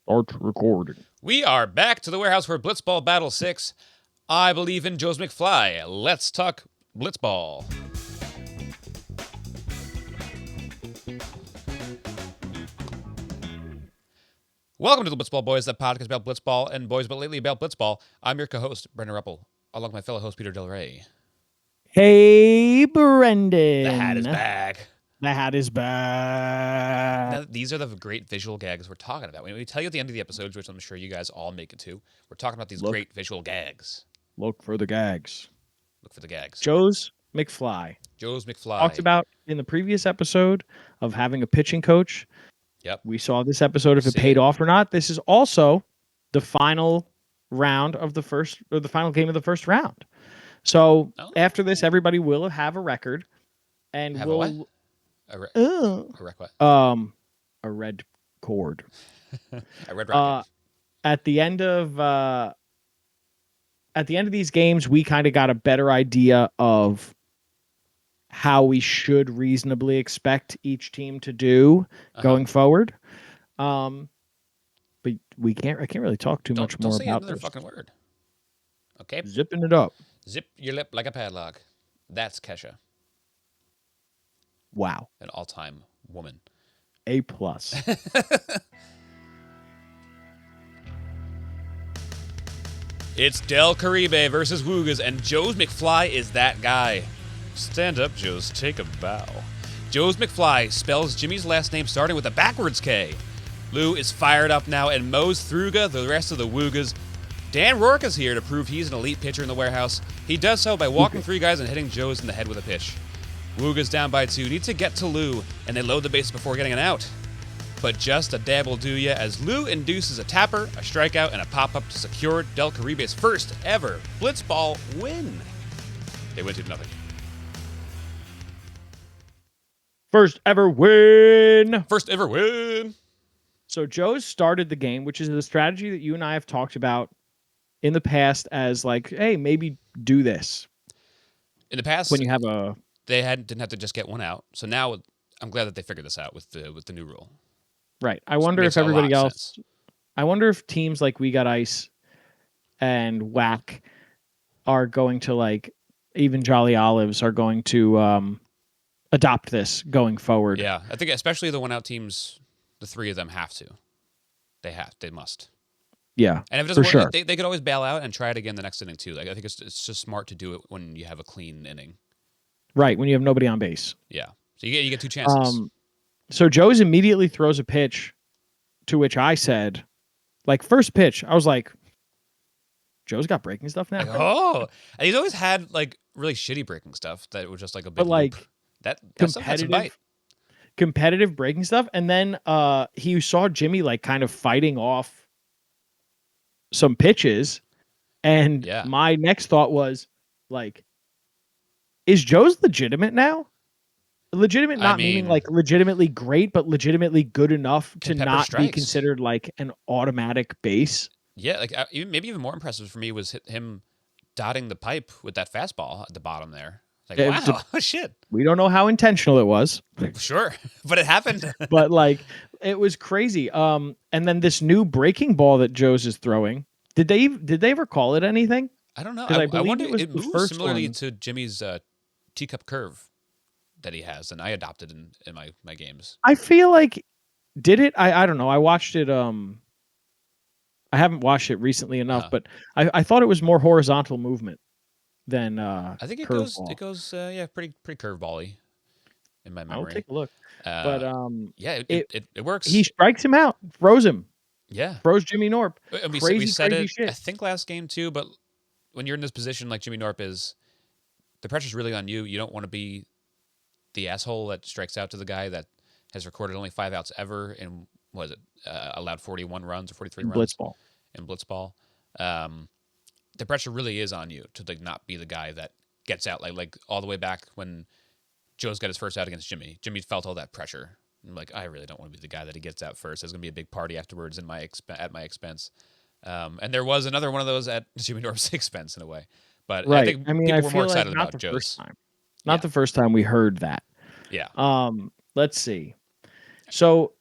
Start recording. We are back to the warehouse for Blitzball Battle 6. I believe in Joez McFly. Let's talk Blitzball. Welcome to the Blitzball Boys, the podcast about Blitzball and boys, but lately about Blitzball. I'm your co-host, Brendan Ruppel, along with my fellow host, Peter Del Rey. Hey, Brendan. The hat is back. The hat is back. Now, these are the great visual gags we're talking about. When we tell you at the end of the episodes, which I'm sure you guys all make it to, we're talking about these great visual gags. Look for the gags. Look for the gags. Joez McFly. Joez McFly. Talked about in the previous episode of having a pitching coach. Yep. We saw this episode if it paid off or not. This is also the final round of the first, or the final game of the first round. So after this, everybody will have a record, and have we'll a what? A red cord. A red rocket. At the end of these games, we kind of got a better idea of how we should reasonably expect each team to do going forward. But I can't really talk too much more about this. Don't say another fucking word. Okay. Zipping it up. Zip your lip like a padlock. That's Kesha. Wow. An all-time woman. A+. It's Del Caribe versus Woogas, and Joez McFly is that guy. Stand up, Joez. Take a bow. Joez McFly spells Jimmy's last name starting with a backwards K. Lou is fired up now and mows through the rest of the Woogas. Dan Rourke is here to prove he's an elite pitcher in the warehouse. He does so by walking through guys and hitting Joez in the head with a pitch. Woogas down by 2, need to get to Lou, and they load the bases before getting an out. But just a dab will do ya as Lou induces a tapper, a strikeout, and a pop-up to secure Del Caribe's first ever Blitzball win. They win 2-0. First ever win. First ever win. So Joez started the game, which is the strategy that you and I have talked about in the past as like, hey, maybe do this. In the past, when you have a... They didn't have to just get one out. So now I'm glad that they figured this out with the new rule. Right. I wonder if everybody else... I wonder if teams like We Got Ice and Whack are going to, like, even Jolly Olives are going to adopt this going forward. Yeah. I think especially the one-out teams, the three of them have to. They must. Yeah, and if it doesn't work, they could always bail out and try it again the next inning too. Like I think it's just smart to do it when you have a clean inning. Right, when you have nobody on base. Yeah, so you get 2 chances. So Joez immediately throws a pitch, to which I said, like first pitch, I was like, Joe's got breaking stuff now. Like, and he's always had like really shitty breaking stuff that was just like a big. But like loop. That competitive breaking stuff, and then he saw Jimmy like kind of fighting off some pitches, and my next thought was like, is Joe's legitimate now? Legitimate, not meaning like legitimately great, but legitimately good enough to not be considered like an automatic base. Yeah, like maybe even more impressive for me was him dotting the pipe with that fastball at the bottom there. Like, wow, shit. We don't know how intentional it was. Sure, but it happened. But like, it was crazy. And then this new breaking ball that Joez is throwing. Did they ever call it anything? I don't know. I wonder it moves similarly to Jimmy's teacup curve that he has, and I adopted in my games. I feel like did it? I don't know. I watched it. I haven't watched it recently enough, but I thought it was more horizontal movement than I think it goes pretty curveball-y in my memory. I'll take a look. But yeah, it works. He strikes him out, throws him. Yeah. Throws Jimmy Norp. We said it, shit. I think last game too, but when you're in this position like Jimmy Norp is, the pressure's really on you. You don't want to be the asshole that strikes out to the guy that has recorded only 5 outs ever and allowed 41 runs or 43 runs in Blitzball. The pressure really is on you to like not be the guy that gets out like all the way back when Joe's got his first out against Jimmy. Jimmy felt all that pressure. I'm like, I really don't want to be the guy that he gets out first. There's going to be a big party afterwards at my expense. And there was another one of those at Jimmy Norp's expense in a way. But I think people were more excited about Joe's. Not the first time we heard that. Yeah. Let's see. So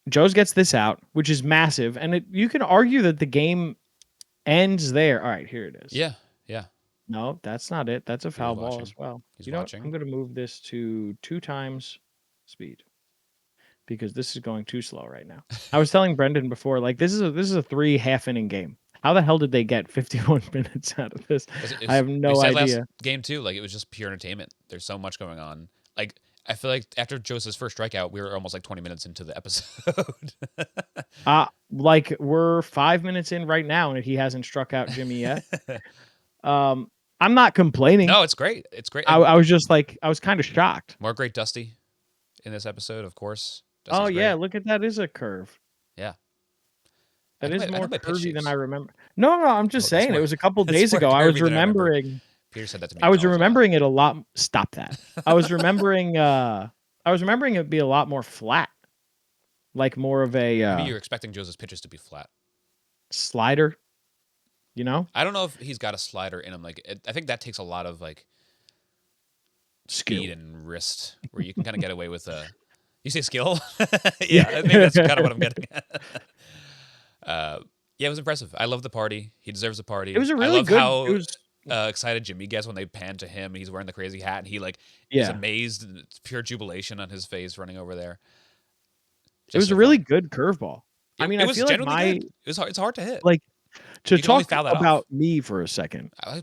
Joez gets this out, which is massive, and you can argue that the game ends there. All right, here it is. Yeah, yeah. No, that's not it. That's a foul ball as well. He's You know what? watching. I'm going to move this to 2 times speed because this is going too slow right now. I was telling Brendan before, like this is a 3 half-inning game. How the hell did they get 51 minutes out of this? I have no idea. Last game too, like it was just pure entertainment. There's so much going on. Like I feel like after Joseph's first strikeout, we were almost like 20 minutes into the episode. Like we're 5 minutes in right now, and he hasn't struck out Jimmy yet. I'm not complaining. No, it's great. It's great. I was just like, I was kind of shocked. More great Dusty in this episode, of course. Dusty's great. Look at that. Is a curve. Yeah. That is more curvy than I remember. No, I'm just saying. It was a couple days ago. I was remembering. Peter said that to me. I was remembering it a lot. Stop that. I was remembering. It'd be a lot more flat, like more of a. Maybe you're expecting Joseph's pitches to be flat. Slider. You know. I don't know if he's got a slider in him. Like I think that takes a lot of like speed and wrist, where you can kind of get away with a. You say skill? Yeah, maybe that's kind of what I'm getting at. Yeah, it was impressive. I love the party. He deserves a party. It was a really good. How excited Jimmy gets when they pan to him. He's wearing the crazy hat, and he is amazed, and it's pure jubilation on his face running over there. It was a really good curveball. I mean, I feel like good. It's hard to hit. Like to talk about me for a second. I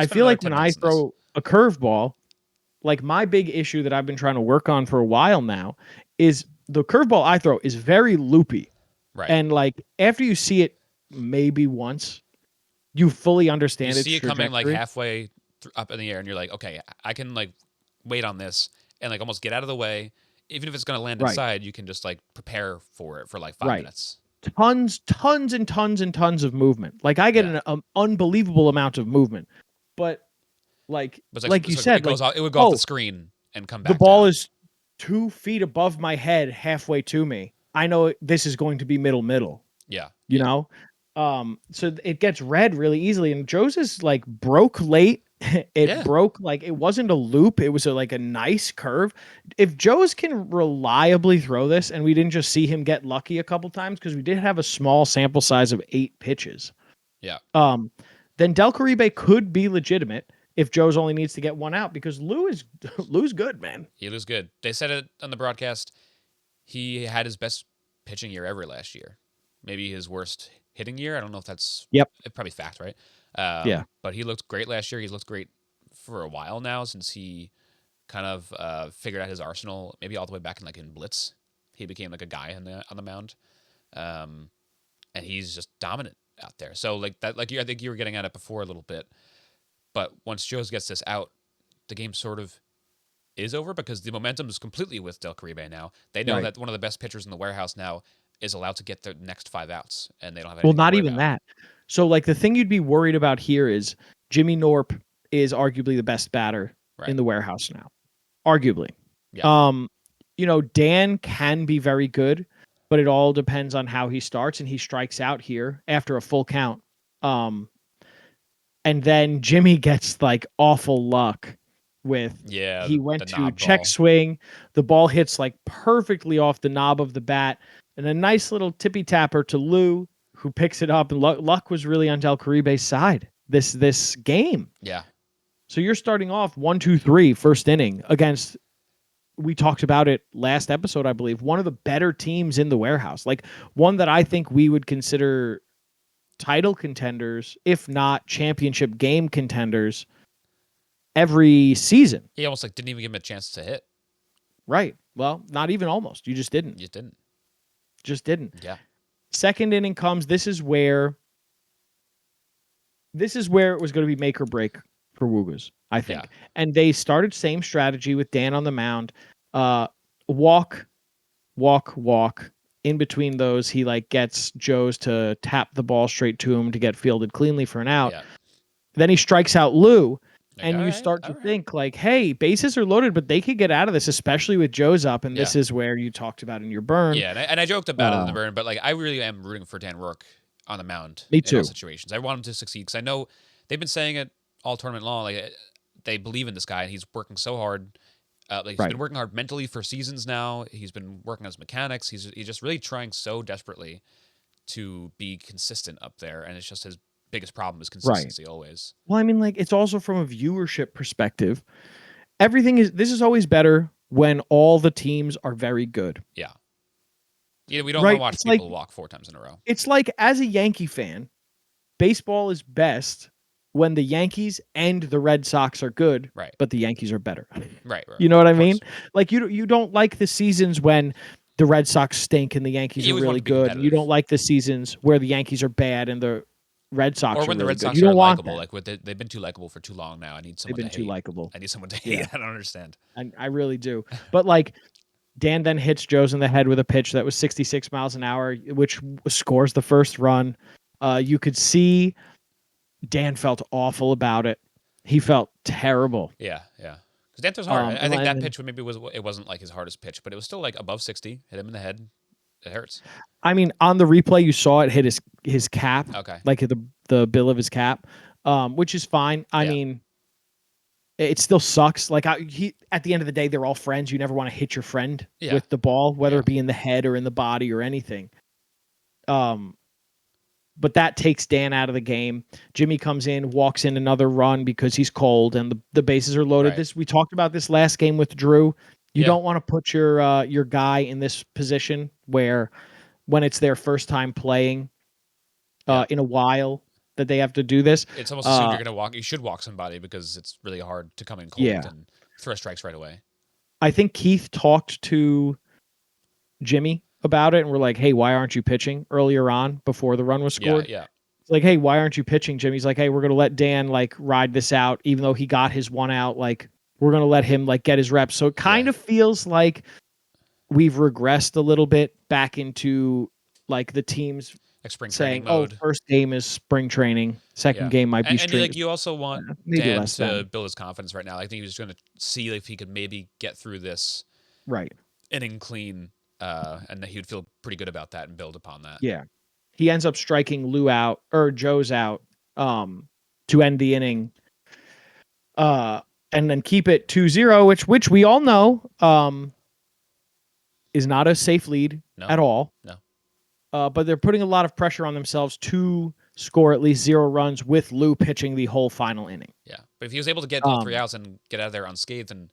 feel like when I throw a curveball, like my big issue that I've been trying to work on for a while now is the curveball I throw is very loopy. Right. And like after you see it maybe once, you fully understand it. You see it coming like halfway up in the air, and you're like, okay, I can like wait on this and like almost get out of the way. Even if it's going to land inside, you can just like prepare for it for like 5 minutes. Tons and tons of movement. Like I get an unbelievable amount of movement, but like you said, it would go off the screen and come back. The ball is 2 feet above my head, halfway to me. I know this is going to be middle. Yeah, you know. So it gets read really easily, and Joez is like broke late. Broke like it wasn't a loop; it was like a nice curve. If Joez can reliably throw this, and we didn't just see him get lucky a couple times because we did have a small sample size of 8 pitches. Yeah. Then Del Caribe could be legitimate if Joez only needs to get 1 out because Lou's good, man. Lou's good. They said it on the broadcast. He had his best pitching year ever last year. Maybe his worst hitting year. I don't know if that's probably fact, right? But he looked great last year. He's looked great for a while now since he kind of figured out his arsenal. Maybe all the way back in Blitz, he became like a guy on the mound, and he's just dominant out there. So like that, I think you were getting at it before a little bit. But once Joez gets this out, the game sort of is over because the momentum is completely with Del Caribe now. They know that one of the best pitchers in the warehouse now is allowed to get the next 5 outs, and they don't have anything not even that. So like the thing you'd be worried about here is Jimmy Norp is arguably the best batter in the warehouse now. Arguably. Yeah. Dan can be very good, but it all depends on how he starts, and he strikes out here after a full count. And then Jimmy gets like awful luck with he went to check swing, the ball hits like perfectly off the knob of the bat, and a nice little tippy tapper to Lou, who picks it up, and luck was really on Del Caribe's side this game. Yeah. So you're starting off 1-2-3 first inning against, we talked about it last episode, I believe, one of the better teams in the warehouse, like one that I think we would consider title contenders, if not championship game contenders every season. He almost didn't even give him a chance to hit. Right. Well, not even almost. You just didn't. Just didn't. Yeah. Second inning comes. This is where it was going to be make or break for Woogas, I think. Yeah. And they started same strategy with Dan on the mound. Walk. In between those, he gets Joez to tap the ball straight to him to get fielded cleanly for an out. Yeah. Then he strikes out Lou. And you start to think hey, bases are loaded, but they could get out of this, especially with Joez up. And this is where you talked about in your burn. Yeah, and I joked about it in the burn, but I really am rooting for Dan Rourke on the mound. Me too. In all situations, I want him to succeed because I know they've been saying it all tournament long. They believe in this guy, and he's working so hard Like he's been working hard mentally for seasons now. He's been working on his mechanics. He's just really trying so desperately to be consistent up there, and it's just his biggest problem is consistency always. Well, I mean, like, it's also from a viewership perspective. This is always better when all the teams are very good. Yeah. Yeah, we don't want to watch people walk 4 times in a row. It's like, as a Yankee fan, baseball is best when the Yankees and the Red Sox are good, but the Yankees are better. Right. You know what I mean? Like, you don't like the seasons when the Red Sox stink and the Yankees are really good. You don't like the seasons where the Yankees are bad and the Red Sox are really good. Or when the Red Sox are likable. Like, they've been too likable for too long now. I need someone to hate. They've been too likable. I need someone to hate. I don't understand. I really do. But, like, Dan then hits Joez in the head with a pitch that was 66 miles an hour, which scores the first run. You could see Dan felt awful about it. He felt terrible. Yeah. Because Dan throws hard. I think that pitch it wasn't like his hardest pitch, but it was still like above 60. Hit him in the head. It hurts. I mean, on the replay, you saw it hit his cap. Okay. Like the bill of his cap, which is fine. I mean, it still sucks. Like, at the end of the day, they're all friends. You never want to hit your friend with the ball, whether it be in the head or in the body or anything. But that takes Dan out of the game. Jimmy comes in, walks in another run because he's cold and the bases are loaded. We talked about this last game with Drew. You don't want to put your guy in this position where when it's their first time playing in a while that they have to do this. It's almost assumed you're going to walk. You should walk somebody because it's really hard to come in cold and throw strikes right away. I think Keith talked to Jimmy about it and we're like, hey, why aren't you pitching earlier on before the run was scored? Yeah. It's like, hey, why aren't you pitching? Jimmy's like, hey, we're going to let Dan like ride this out, even though he got his one out. Like, we're going to let him like get his reps. So it kind of feels like we've regressed a little bit back into like the teams like spring saying, mode. First game is spring training. Second game might be and like you also want Dan to build his confidence right now. I think he was just going to see if he could maybe get through this inning clean. And he would feel pretty good about that and build upon that. Yeah. He ends up striking Joez out to end the inning. And then keep it 2-0, which we all know is not a safe lead at all. No. But they're putting a lot of pressure on themselves to score at least 0 runs with Lou pitching the whole final inning. Yeah. But if he was able to get all 3 outs and get out of there unscathed and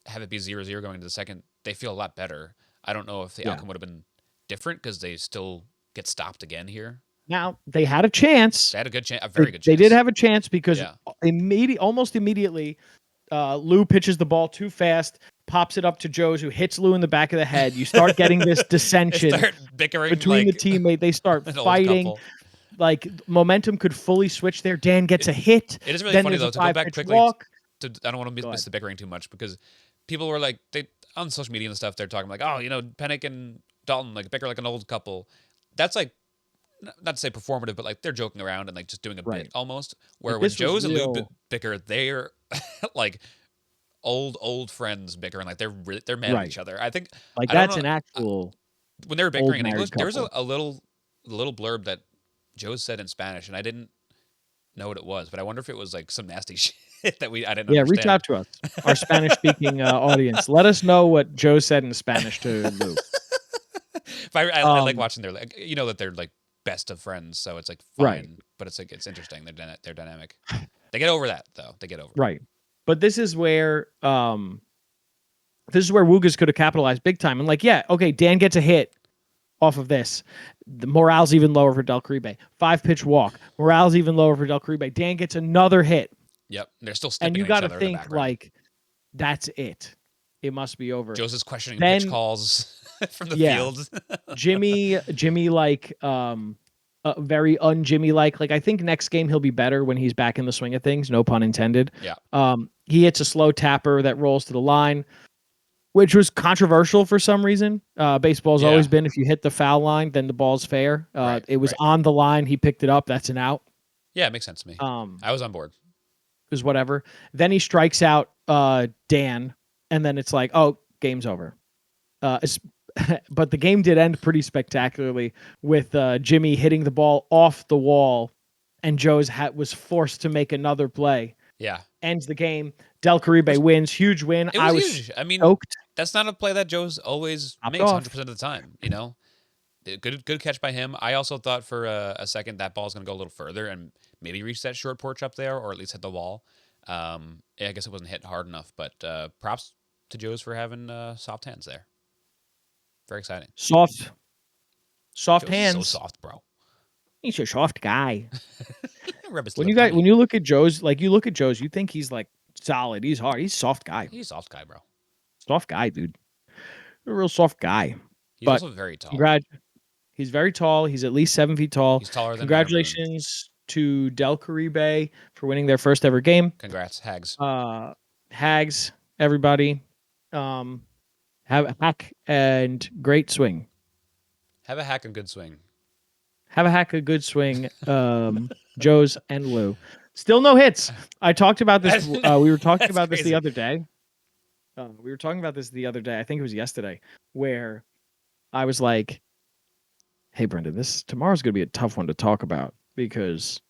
have it be 0-0 going into the second, they feel a lot better. I don't know if the outcome would have been different because they still get stopped again here. Now, they had a chance. They had a good chance, a very good chance. They did have a chance because almost immediately, Lou pitches the ball too fast, pops it up to Joez, who hits Lou in the back of the head. You start getting this dissension between the teammate. They start fighting. Like, momentum could fully switch there. Dan gets a hit. It is really funny, though, to go back quickly. I don't want to miss the bickering too much because people were like, on social media and stuff, they're talking like, oh, Pennick and Dalton like bicker like an old couple. That's like, not to say performative, but like they're joking around and like just doing a bit almost. Where when Joez and Lou bicker, they're like old friends bickering, like they're mad at each other. I think like that's an actual. When they were bickering in English, there was a little blurb that Joez said in Spanish, and I didn't know what it was, but I wonder if it was like some nasty shit that I didn't understand. Reach out to us, our Spanish-speaking audience. Let us know what Joez said in Spanish to Lou. I like watching their, like, that they're like best of friends, so it's like fine, but it's like it's interesting. They're dynamic. They get over that though. They get over it. But this is where Woogas could have capitalized big time. And like, Dan gets a hit off of this. The morale's even lower for Del Caribe. 5-pitch walk. Morale's even lower for Del Caribe. Dan gets another hit. Yep, they're still and you got to think like, that's it. It must be over. Joez is questioning pitch calls from the field. Jimmy like very un-Jimmy like I think next game he'll be better when he's back in the swing of things. No pun intended. Yeah. He hits a slow tapper that rolls to the line, which was controversial for some reason. Baseball's always been if you hit the foul line, then the ball's fair. It was on the line. He picked it up. That's an out. Yeah, it makes sense to me. I was on board. It was whatever. Then he strikes out Dan, and then it's like, oh, game's over. But the game did end pretty spectacularly with Jimmy hitting the ball off the wall, and Joez was forced to make another play. Yeah. ends the game. Del Caribe wins. Huge win. It was huge. I mean, stoked. That's not a play that Joe's always makes 100% of the time, you know? Good catch by him. I also thought for a second that ball's going to go a little further and maybe reach that short porch up there, or at least hit the wall. I guess it wasn't hit hard enough, but props to Joe's for having soft hands there. Very exciting. Soft Joe's hands. So soft, bro. He's a soft guy. When you look at Joe's, you think he's like solid. He's hard. He's a soft guy. He's a soft guy, bro. Soft guy, dude. A real soft guy. He's also very tall. He's very tall. He's at least 7 feet tall. He's taller than Congratulations to Del Caribe for winning their first ever game. Congrats, Hags. Hags, everybody. Have a hack and great swing. Have a hack and good swing. Have a hack, a good swing. Joe's and Lou. Still no hits. I talked about this. We were talking about this the other day. I think it was yesterday, where I was like, hey, Brendan, tomorrow's going to be a tough one to talk about because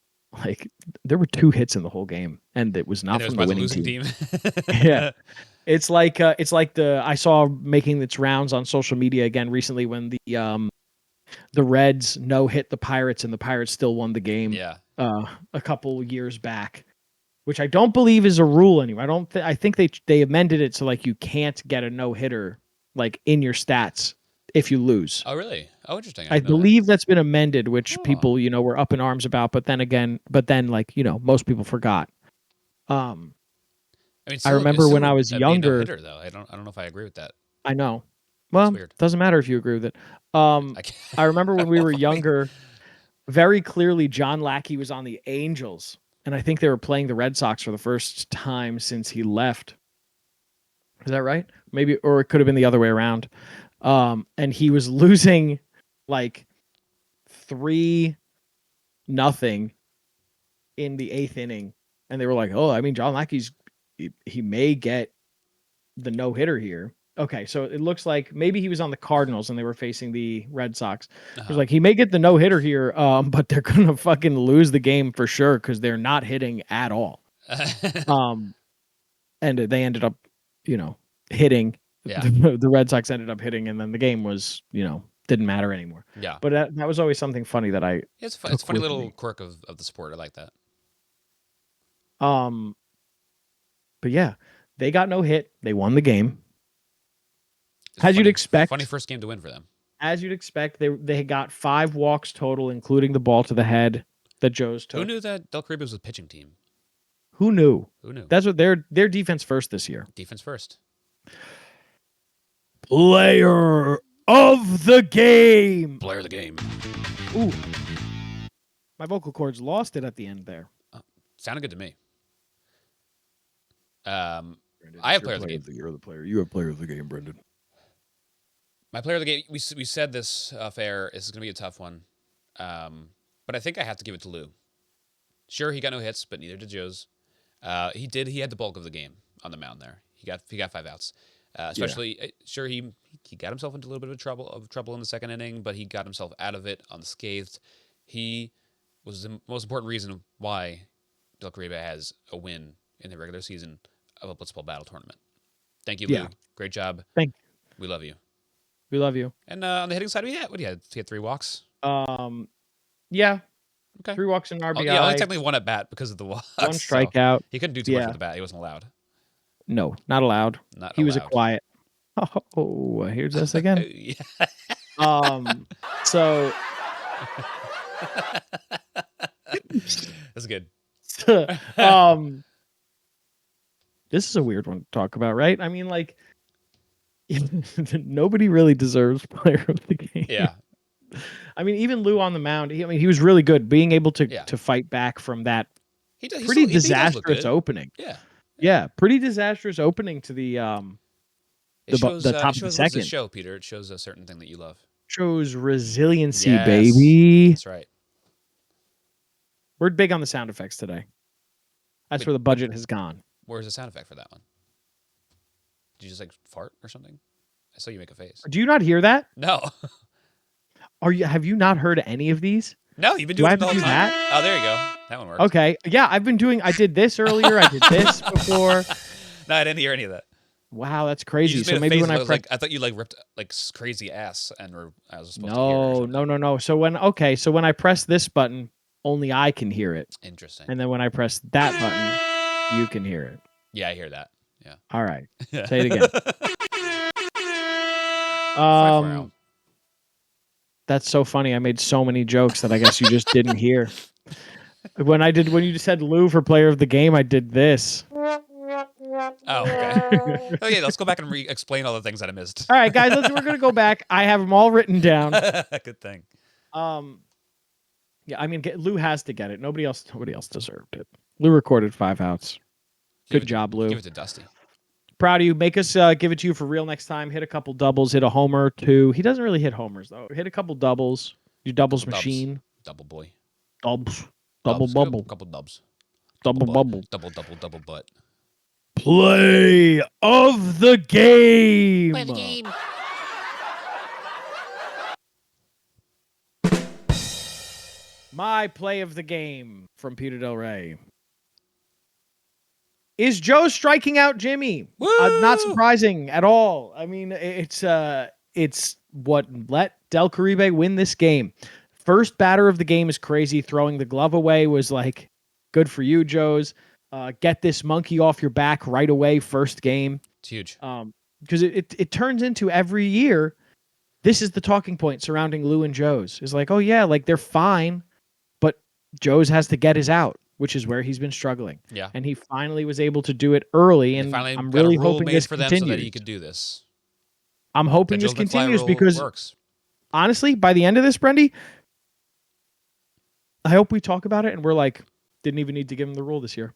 like there were 2 hits in the whole game and it was not from the winning team. Yeah. It's like I saw making its rounds on social media again recently when the Reds no-hit the Pirates and the Pirates still won the game. Yeah. A couple years back, which I don't believe is a rule anymore. I think they amended it so like you can't get a no-hitter like in your stats if you lose. Oh, really? Oh, interesting. I believe that's been amended, which people, were up in arms about, but then like, most people forgot. I remember when I was younger. No-hitter, though. I don't know if I agree with that. I know. Well, it doesn't matter if you agree with it. I remember when we were younger, very clearly John Lackey was on the Angels, and I think they were playing the Red Sox for the first time since he left. Is that right? Maybe, or it could have been the other way around. And he was losing like 3-0 in the 8th inning. And they were like, oh, I mean, John Lackey's, he may get the no-hitter here. Okay, so it looks like maybe he was on the Cardinals and they were facing the Red Sox. It was like, he may get the no-hitter here, but they're going to fucking lose the game for sure because they're not hitting at all. And they ended up, hitting. Yeah. The Red Sox ended up hitting, and then the game was, didn't matter anymore. Yeah. But that was always something funny that I. It's a funny little quirk of the sport. I like that. But yeah, they got no hit. They won the game. You'd expect. Funny first game to win for them. As you'd expect, they got 5 walks total, including the ball to the head that Joe's took. Who knew that Del Caribe was a pitching team? Who knew? Who knew? That's what their defense first this year. Defense first. Player of the game. Player of the game. Ooh. My vocal cords lost it at the end there. Sounded good to me. I have player of the game. You're the player. You have player of the game, Brendan. My player of the game, we said this off air, this is going to be a tough one. But I think I have to give it to Lou. Sure, he got no hits, but neither did Joe's. He had the bulk of the game on the mound there. He got 5 outs. Sure, he got himself into a little bit of trouble in the second inning, but he got himself out of it unscathed. He was the most important reason why Del Caribe has a win in the regular season of a Blitzball battle tournament. Thank you, Lou. Yeah. Great job. Thank you. We love you. We love you. And on the hitting side, he had 3 walks. Yeah. Okay. 3 walks and RBI. Yeah, only technically 1 at bat because of the walks. 1 strikeout. So he couldn't do too much with the bat. He wasn't allowed. No, not allowed. He was a quiet. Oh, here's us again. So that's good. This is a weird one to talk about, right? I mean, like, nobody really deserves player of the game. Yeah. I mean, even Lou on the mound. He was really good, being able to fight back from that pretty disastrous opening. Yeah, pretty disastrous opening to the top of the second. It show, Peter. It shows a certain thing that you love. Shows resiliency, baby. That's right. We're big on the sound effects today. That's where the budget has gone. Where's the sound effect for that one? Did you just like fart or something? I saw you make a face. Do you not hear that? No. Have you not heard any of these? No, you've been Do I doing have it the to whole do time. that? Oh, there you go. That one worked. Okay. Yeah, I did this earlier. I did this before. No, I didn't hear any of that. Wow, that's You crazy. just So made a maybe face. when I I was press. like, I thought you like ripped like crazy ass, and I was supposed to hear it or something. No. So when I press this button, only I can hear it. Interesting. And then when I press that button, you can hear it. Yeah, I hear that. Yeah. All right. Say it again. That's so funny. I made so many jokes that I guess you just didn't hear. When you just said Lou for player of the game, I did this. Oh, okay. Okay, let's go back and explain all the things that I missed. All right, guys, we're gonna go back. I have them all written down. Good thing. Yeah, I mean, Lou has to get it. Nobody else deserved it. Lou recorded 5 outs. Good job, Lou. Give it to Dusty. Proud of you. Make us give it to you for real next time. Hit a couple doubles. Hit a homer too. He doesn't really hit homers though. Hit a couple doubles. Your doubles machine. Double boy. Dubs. Double bubble. Couple dubs. Double bubble. Double butt. Play of the game. Play of the game. My play of the game from Peter Del Rey is Joe striking out Jimmy. Not surprising at all. I mean, it's what let Del Caribe win this game. First batter of the game is crazy. Throwing the glove away was like, good for you, Joes. Get this monkey off your back right away. First game. It's huge. Because it turns into every year. This is the talking point surrounding Lou and Joe's. It's like, oh yeah, like they're fine, but Joe's has to get his out, which is where he's been struggling. Yeah. And he finally was able to do it early, and I'm really hoping this for continues. them so that he could do this. I'm hoping this continues because honestly, by the end of this, Brendy, I hope we talk about it and we're like, didn't even need to give him the rule this year.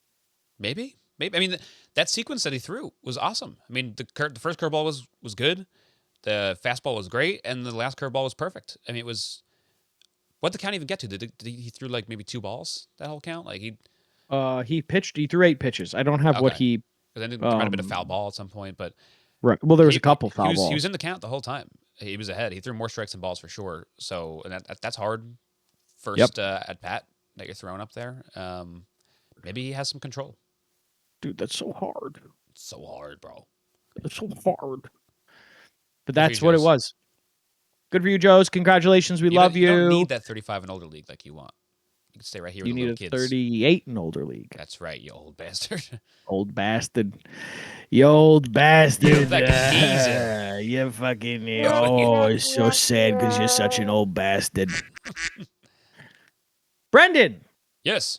Maybe. I mean, that sequence that he threw was awesome. I mean, the first curveball was good, the fastball was great, and the last curveball was perfect. I mean, it was. What did the count even get to? Did he threw like maybe 2 balls that whole count? Like he threw 8 pitches. I don't have what he. But then there might have been a foul ball at some point, but right. Well, there was a couple foul balls. He was in the count the whole time. He was ahead. He threw more strikes than balls for sure. So, and that's hard. First at bat that you're throwing up there. Maybe he has some control. Dude, that's so hard. It's so hard, bro. It's so hard. But that's what it was. Good for you, Joes. Congratulations. We love you. You don't need that 35 and older league like you want. You can stay right here with the little kids. You need a 38 and older league. That's right, you old bastard. Old bastard. You old bastard. You fucking geezer. You fucking... Oh, it's so sad because you're such an old bastard. Brendan. Yes.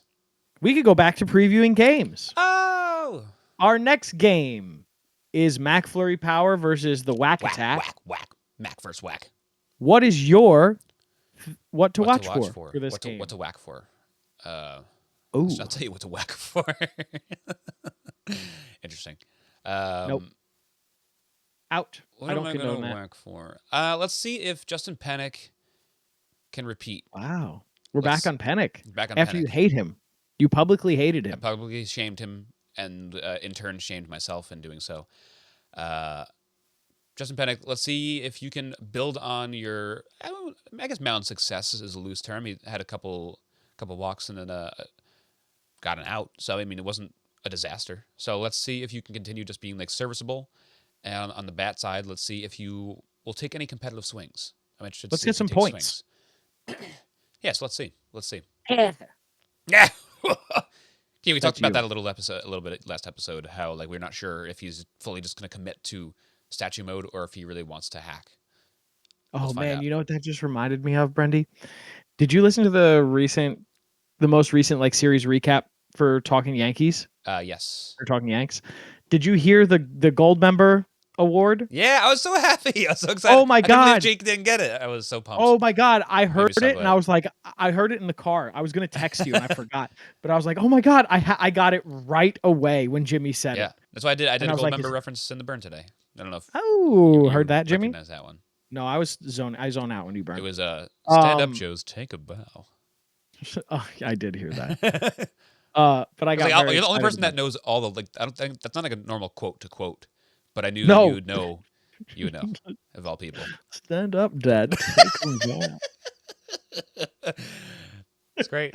We could go back to previewing games. Oh. Our next game is Mac Flurry Power versus the Whack Attack. Whack. Mac versus Whack. What is your what to watch for this game? What to whack for? I'll tell you what to whack for. Interesting. Nope. Out. What am I going to whack for? Let's see if Justin Panic can repeat. Wow. We're back on Panic. After you hate him. You publicly hated him. I publicly shamed him and in turn shamed myself in doing so. Justin Panic, let's see if you can build on your, I guess mountain success is a loose term. He had a couple walks and then got an out. So, I mean, it wasn't a disaster. So let's see if you can continue just being like serviceable. And on the bat side, let's see if you will take any competitive swings. I'm interested. Let's get some points. Yes, let's see. Yeah. Yeah. Yeah, we talked about that a little bit last episode, how like we're not sure if he's fully just going to commit to statue mode or if he really wants to hack. Oh man, you know what that just reminded me of, Brendy? Did you listen to the most recent like series recap for Talking Yankees? Yes. For Talking Yanks. Did you hear the gold member award? Yeah, I was so happy. I was so excited. Oh my God. I believe Jake didn't get it. I was so pumped. Oh my God. I heard it and I was like, I heard it in the car. I was going to text you and I forgot. But I was like, oh my God, I got it right away when Jimmy said it. Yeah, that's why I did a gold member reference in the burn today. I don't know if you heard that, Jimmy? Recognize that one. No, I zone out when you burned. It was stand up, Joes, take a bow. Oh, I did hear that. But I got you're the only person that knows all the like. I don't think that's not like a normal quote to quote, but I knew you would know. You would know of all people. Stand up, Dad. Take a bow. It's great.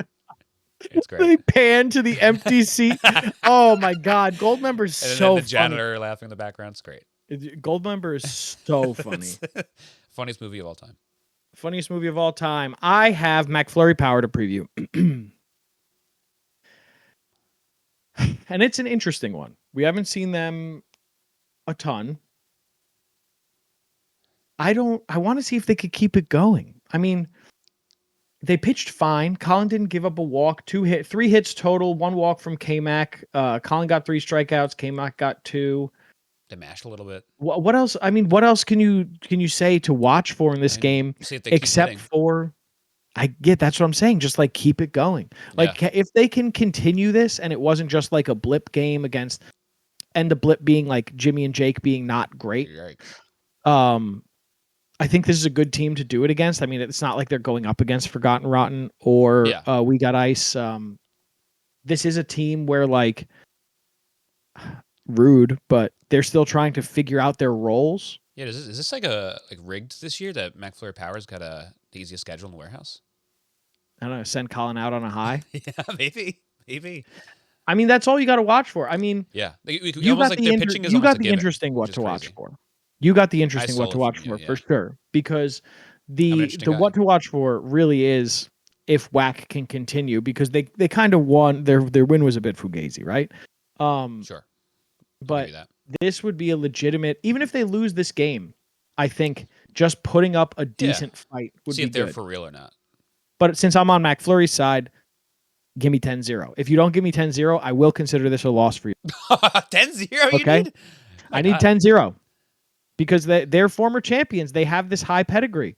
It's great. They pan to the empty seat. Oh my God, Goldmember's so the funny. janitor laughing in the background. It's great. Goldmember is so funny. Funniest movie of all time. Funniest movie of all time. I have McFlurry Power to preview. And it's an interesting one. We haven't seen them a ton. I want to see if they could keep it going. I mean, they pitched fine. Colin didn't give up a walk. 3 hits total, 1 walk from K-Mac. Colin got 3 strikeouts. K-Mac got 2. They mashed a little bit. What else? I mean, what else can you say to watch for in this game? See if they except for, I get that's what I'm saying. Just like keep it going. Like if they can continue this, and it wasn't just like a blip game against, and the blip being like Jimmy and Jake being not great. Yikes. I think this is a good team to do it against. I mean, it's not like they're going up against Forgotten Rotten or We Got Ice. This is a team where, like, rude, but they're still trying to figure out their roles. Yeah, is this like rigged this year that McFlurry Power's got the easiest schedule in the warehouse? I don't know, send Colin out on a high. Yeah, maybe. I mean, that's all you got to watch for. I mean, you got the interesting what to watch for. You got the interesting what to watch for sure. Because the what to watch for really is if Whack can continue, because they kind of won. Their win was a bit fugazi, right? Sure. But this would be a legitimate, even if they lose this game, I think just putting up a decent fight would be good. See if they're for real or not. But since I'm on McFlurry's side, give me 10-0. If you don't give me 10-0, I will consider this a loss for you. 10-0 okay? I need 10-0. Because they're former champions. They have this high pedigree.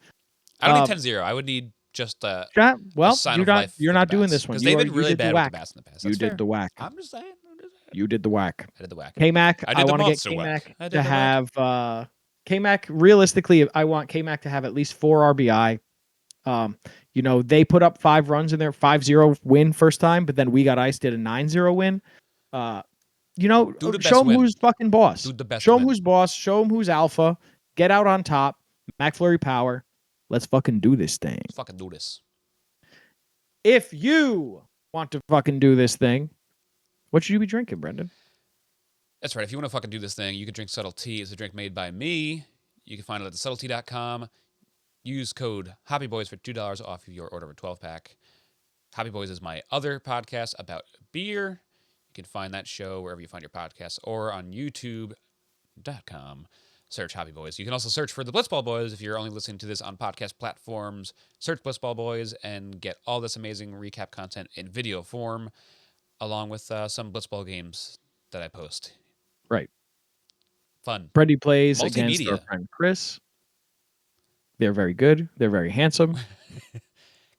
I don't need 10-0. I would need just a sign of life. You're not doing this one. Because they've been really bad with the bats in the past. You did the whack. I'm just saying. You did the whack. I did the whack. K-Mac, I want to get K-Mac to have... K-Mac, realistically, I want K-Mac to have at least 4 RBI. They put up 5 runs in their 5-0 win first time, but then We Got Ice did a 9-0 win. Show them who's fucking boss. Show them who's boss. Show them who's alpha. Get out on top. McFlurry Power. Let's fucking do this thing. Let's fucking do this. If you want to fucking do this thing, what should you be drinking, Brendan? That's right. If you want to fucking do this thing, you can drink Subtle Tea. It's a drink made by me. You can find it at thesubtletea.com. Use code HobbyBoys for $2 off your order of a 12-pack. Hobby Boys is my other podcast about beer. You can find that show wherever you find your podcasts or on youtube.com. Search Hobby Boys. You can also search for the Blitzball Boys if you're only listening to this on podcast platforms. Search Blitzball Boys and get all this amazing recap content in video form, along with some Blitzball games that I post. Right. Fun. Brady plays against our friend Chris. They're very good. They're very handsome.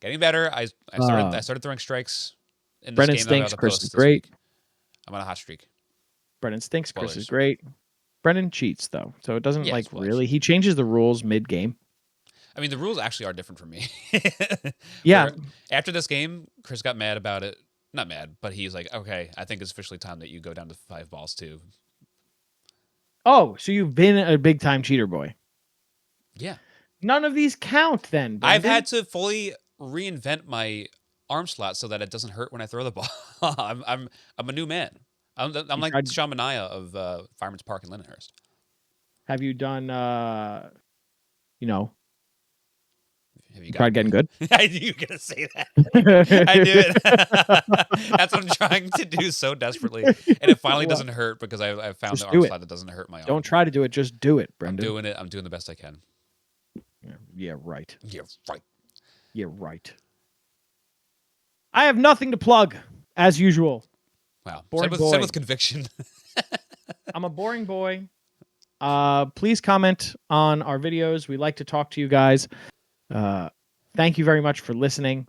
Getting better. I started throwing strikes in this Brendan game. stinks. Chris is great. I'm on a hot streak. Brendan stinks. Spoilers. Chris is great. Brendan cheats though, so it doesn't really. He changes the rules mid-game. I mean, the rules actually are different for me. Yeah. After this game, Chris got mad about it. Not mad, but he's like, "Okay, I think it's officially time that you go down to 5 balls too." Oh, so you've been a big-time cheater boy. Yeah. None of these count then, Brendan. I've had to fully reinvent my arm slot so that it doesn't hurt when I throw the ball. I'm a new man. I'm like Sean Mania of Fireman's Park in Lindenhurst. Have you done Have you tried getting good? I knew you were gonna say that. I knew it. That's what I'm trying to do so desperately, and it finally doesn't hurt because I found the arm slot that doesn't hurt my arm. Don't try to do it. Just do it, Brendan. I'm doing it. I'm doing the best I can. Yeah, right. Yeah, right. Yeah, right. I have nothing to plug, as usual. Wow. Said with conviction. I'm a boring boy. Please comment on our videos. We like to talk to you guys. Thank you very much for listening.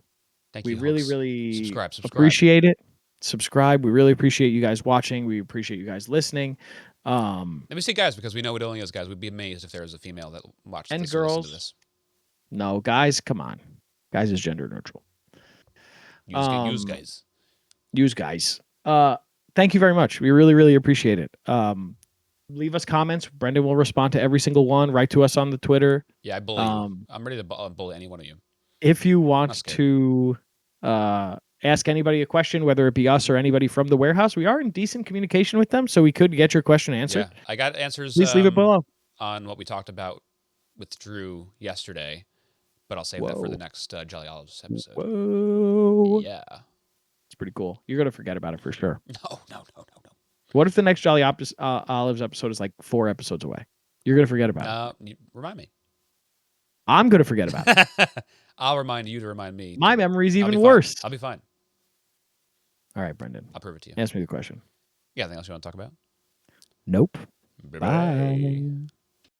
We really subscribe. Appreciate it. Subscribe. We really appreciate you guys watching. We appreciate you guys listening. Let me say guys, because we know it only is guys. We'd be amazed if there was a female that watched and this girls. Or listened to this. No, guys, come on. Guys is gender neutral. Use guys. Use guys. Thank you very much. We really, really appreciate it. Leave us comments. Brendan will respond to every single one. Write to us on the Twitter. Yeah, I bully you. I'm ready to bully any one of you. If you want to ask anybody a question, whether it be us or anybody from the warehouse. We are in decent communication with them, so we could get your question answered. Yeah, I got answers. Please leave it below on what we talked about with Drew yesterday, but I'll save that for the next Jelly Olives episode. Whoa. Yeah. It's pretty cool. You're going to forget about it for sure. No. What if the next Jolly Olives episode is like 4 episodes away? You're going to forget about it. Remind me. I'm going to forget about it. I'll remind you to remind me. My memory's even worse. I'll be fine. All right, Brendan. I'll prove it to you. Ask me the question. Yeah, anything else you want to talk about? Nope. Bye.